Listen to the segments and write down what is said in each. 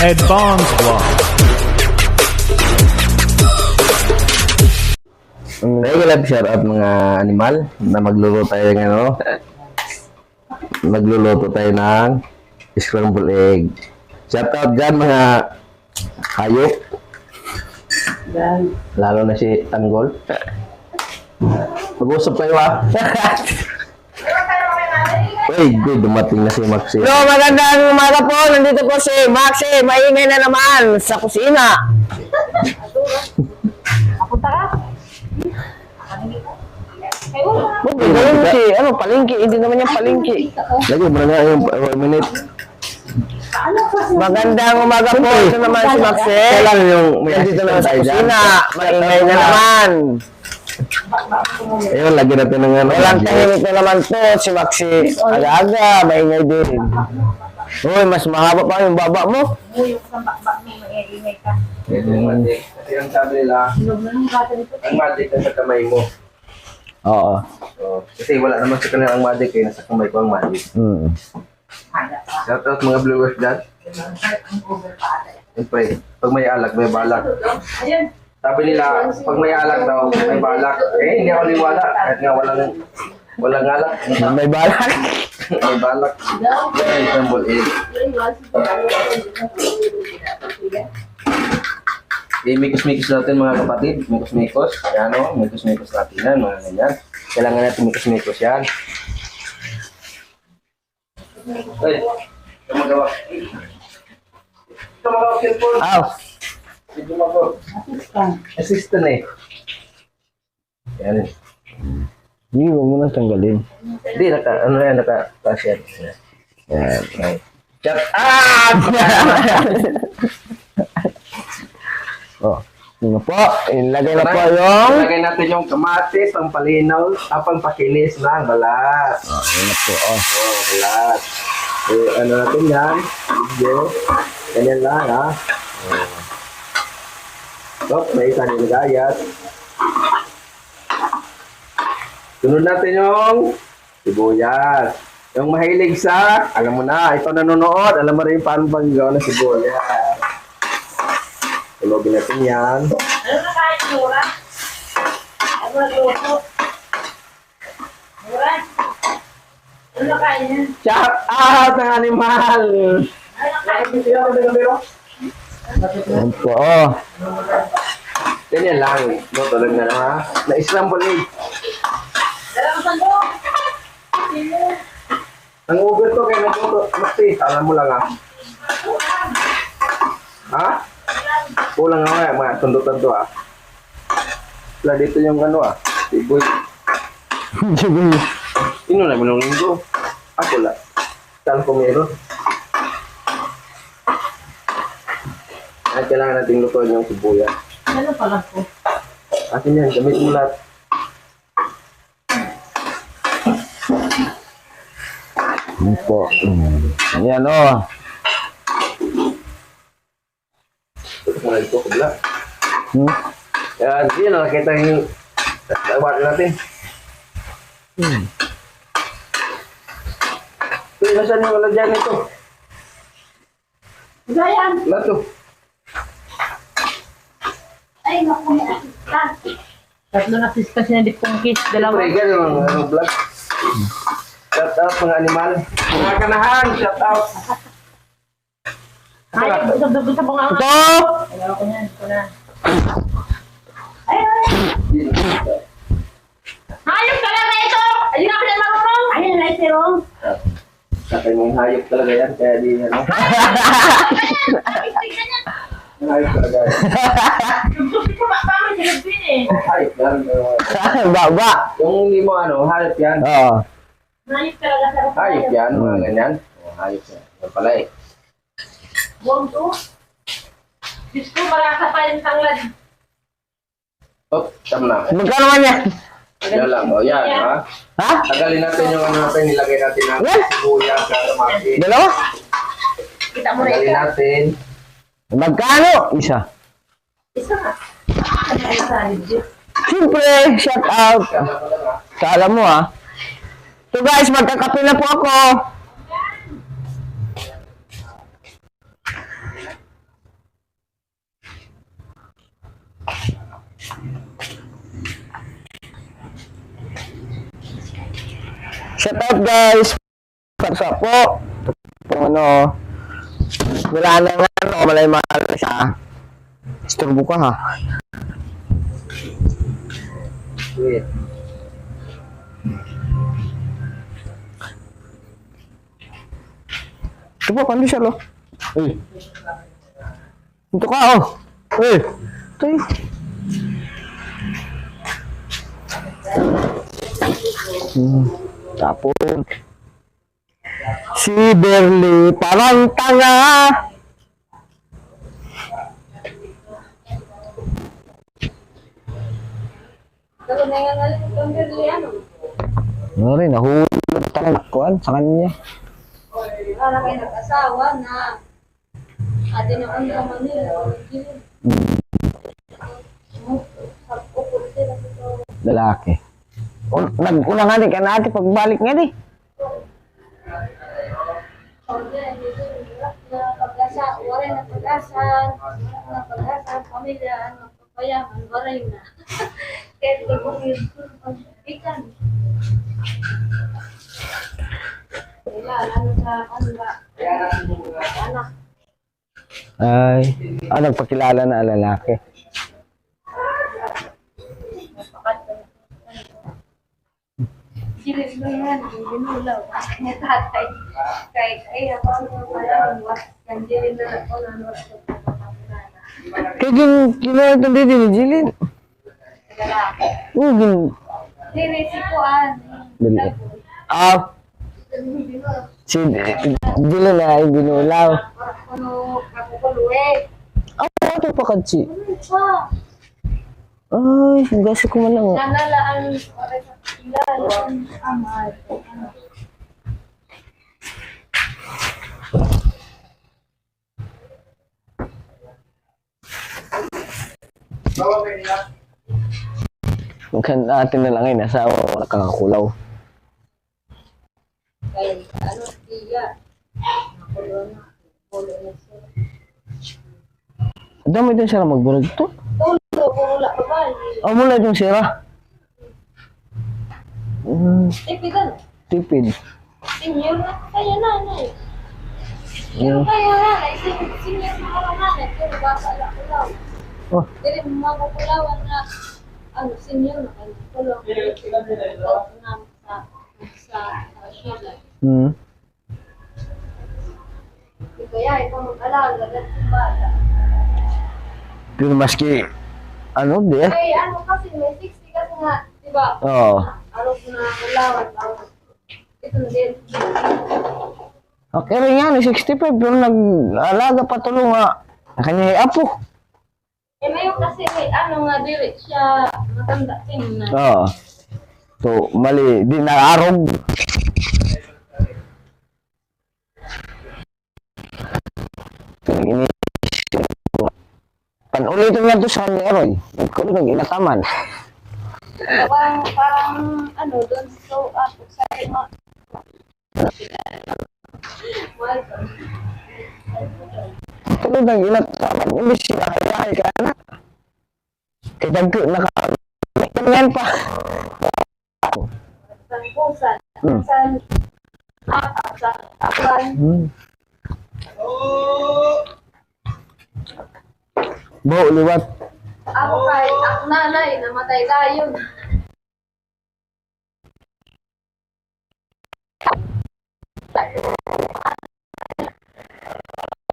Advanced Vlog. Regular shout out mga animal na magluluto tayo ng ano. Magluluto tayo ng scrambled egg. Shout out dyan mga hayop. Lalo na si Tanggol. Mag-usap tayo Uy, good, dumating na si Maxi. Hello, magandang umaga po. Nandito po si Maxi. Maingay na naman sa kusina. Punta ka? Palengke. Ano, palengke? Hindi naman yung palengke. Lagi mo na nga yung 1 minute. Magandang umaga po. Ito naman si Maxi. Kailangan yung may Nandito naman sa tayo dyan. kusina. Maingay na naman. Ayun, lagi natin ng ano. Walang tahimik na naman po si Maxi. Aga-aga, maingay din. Uy, mas mahaba pa yung baba mo. Yung bakbak mo, maingay ka. Ito yung magic. Kasi ang sabi nila, ang magic na sa kamay mo. Oo. So, kasi wala naman sa kanila ang magic eh. Nasa kamay ko ang magic. Shout out mga viewers dyan. Siyempre, pag may alak, may balak. Sabi nila, pag may alak daw, may balak. Eh, hindi ako niwala. Kahit nga walang alak. May balak. May balak. Ay, scrambled egg. Mikos-mikos natin mga kapatid. Mikos-mikos. Yan o, mikos-mikos natin yan. Mga ganyan. Kailangan natin mikos-mikos yan. Ay, ito magawa. Ito magawa cellphone. Aw. Ito magawa. Assistant eh. Yan. Hindi, huwag mo nang tanggalin. Hindi, naka-share. Yan. Right. Chat. Ah! Oh. Yun na po. Ilagay na po yung... Ilagay natin yung kamatis, pampalinaw, pampakinis ng balat. Oh, yun na po. Oh. Oh, balat. Eh, ano natin yan? Video. Ganyan lang, ha? So, may isa din gayat. Sunod natin yung sibuyas. Yung mahilig sa, alam mo na, ito nanonood, alam mo rin paano bang gawa ng sibuyas. Tulogin natin yan. Ano na kain, Nora? Ano na luto? Nora? Ano na kain yan? Shout out ng animal! Ano na kain? Yan po. Oh. Ganyan lang. Luto lang na naman. Na-scramble egg. Dalawang sando. Ang uber to kaya nagluto. Masti, alam mo lang ha? Kulang nga mga tundo-tundo Wala dito yung ano Siboy. Sige. Sino na minulong ko? Ako lang. Saan ko meron? At kailangan natin lutuin yung sibuyas. Ano pala po? Akin yan, gamit mo lahat. Yan po. Yan oh. Mga ito, kubla. Yan, yun nakita yung tawad natin. Ito, nasan yung wala dyan ito? Gayan. Wala to. Ay, naku. Tatlo na sis kasi na di pong kiss. Dalawa. Siyempre, ganun, ano, vlog. Shout out mga animal. Mga kanahan, shout out. Ay, gusto po nga. Ito! Ayaw ko yan. Ito na. Ay, ay. Hayop ka lang na ito! Ay, na pinag marunong! Ayun na ito. Katay mong hayop talaga yan, kaya di ano. Tignan yan. Hayop talaga yan. Gusto ko ba kami sinagpin eh. Hayop lang. Baba. Yung hindi mo ano, hayop yan. Oo. Hayop talaga sa rupay. Hayop yan, mga ganyan. Hayop yan. Yan pala eh. Buwang to. Diyos ko, marasa pa yung tanglad. Oh, tama na. Magkano man yan? Yan lang, o yan, ha? Ha? Tagalin natin yung ano natin, nilagay natin ang Yan. sibuyas, kamatis. Dalawa? Kita mo na Tagalin ito. natin. Magkano? Isa. Isa nga. Ano ay sa legit? Siyempre, shout out. Kala ko lang, ha? Kala mo So guys, magkakape na po ako. Shout out guys. Sa po. Kung ano, wala na nga ano, malay mahal na siya. Isturbo ka ha. Wait. Ito po, pandi siya lo. Uy. Ito ka oh. Uy. Ito eh. Tapon. Si Berly parang tanga. Pero nangangalit itong Berliano. Ano rin, nahulog talaga kuhan sa kanya. Para kayo nag-asawa na ate na ang naman nila. Lalaki. Nag-una nga din ka natin pagbalik nga di. Waray na pag-asa, pamilya, papayaman, waray na. Kaya ito kung yung ikan. Wala, ano sa kanila. Anak. Ay, nagpakilala na ang lalaki. Silis mo yan, yung binulaw. Niya tatay. Kahit ay, ako ang mga kandirin na ako na Kaya ginawa ito dito ni Jilin. Oo, Nirisikuan. Dali. Si Jilin na ay binulaw. Ano, kapupuluwe. Ito pa kadsi. Ano pa? Ay, gasi ko man lang. Nanalaan, ilalaan, amad. Magkan natin na lang ay nasa nakakakulaw. Kaya, ano, tiya. Nakulo na. Kulo na siya. Dami din sila magburag to. Tulo, kurula ka ba? Mula yung sira. Tipidan. Tipid. Senior na kaya nanay. Senior kaya nanay. Senior na kaya nanay. Pero baka lang. Oh, Dili mo makukulawan na ano, senior na kayo. Kulong. Sa Sheila. Kaya ikaw mag-alaga at bata. pero maski, ano di eh? Ay, ano kasi may 60 kasi nga, di ba? Oo. Arok na kulawan. Ito na din. Okay rin yan, 65, pero nag-alaga pa tulong nga. Nakanya apo. Eh, mayo kasi, ano nga, dili siya matanda tingnan. Oo. So, mali, di na-arog. Ini panulitin nga to sa kanya, Roy. Nagkulo ng inataman. Parang, ano, doon so, sa mga, Tulog ng inataman. Hindi siya kaya ka na. Kaya dagko, naka-yan pa. Pusan. Pusan. Sa akuan. Bawa liwat. Ako kahit ako nanay, namatay tayo.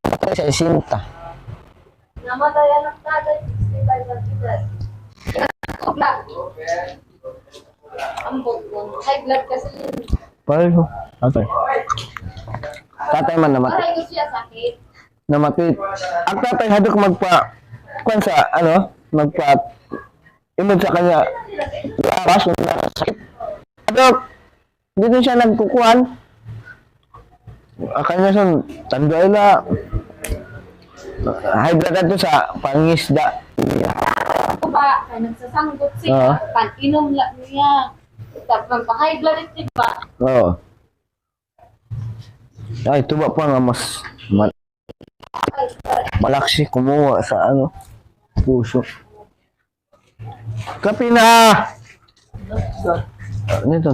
Ito sa isinta. Namatay anak natin, 65 na edad. Kapla. Ambot mo. High blood kasi yun. Pareho. Tatay. Tatay man namatay. Maray ko siya sakit. Namatay. Ang tatay hadok kung sa, imod sa kanya, aras na sakit. Hadok, dito siya nagkukuhan. Kanya sa tandoy na, high blood na to sa pangisda. Ako ba, kaya nagsasanggot siya. Pan-inom lang niya. Tapos pa-high blood ito ba? Oo. Ay, tuba pa nga mas malaksi kumuha sa puso. Kape na! Ano ito?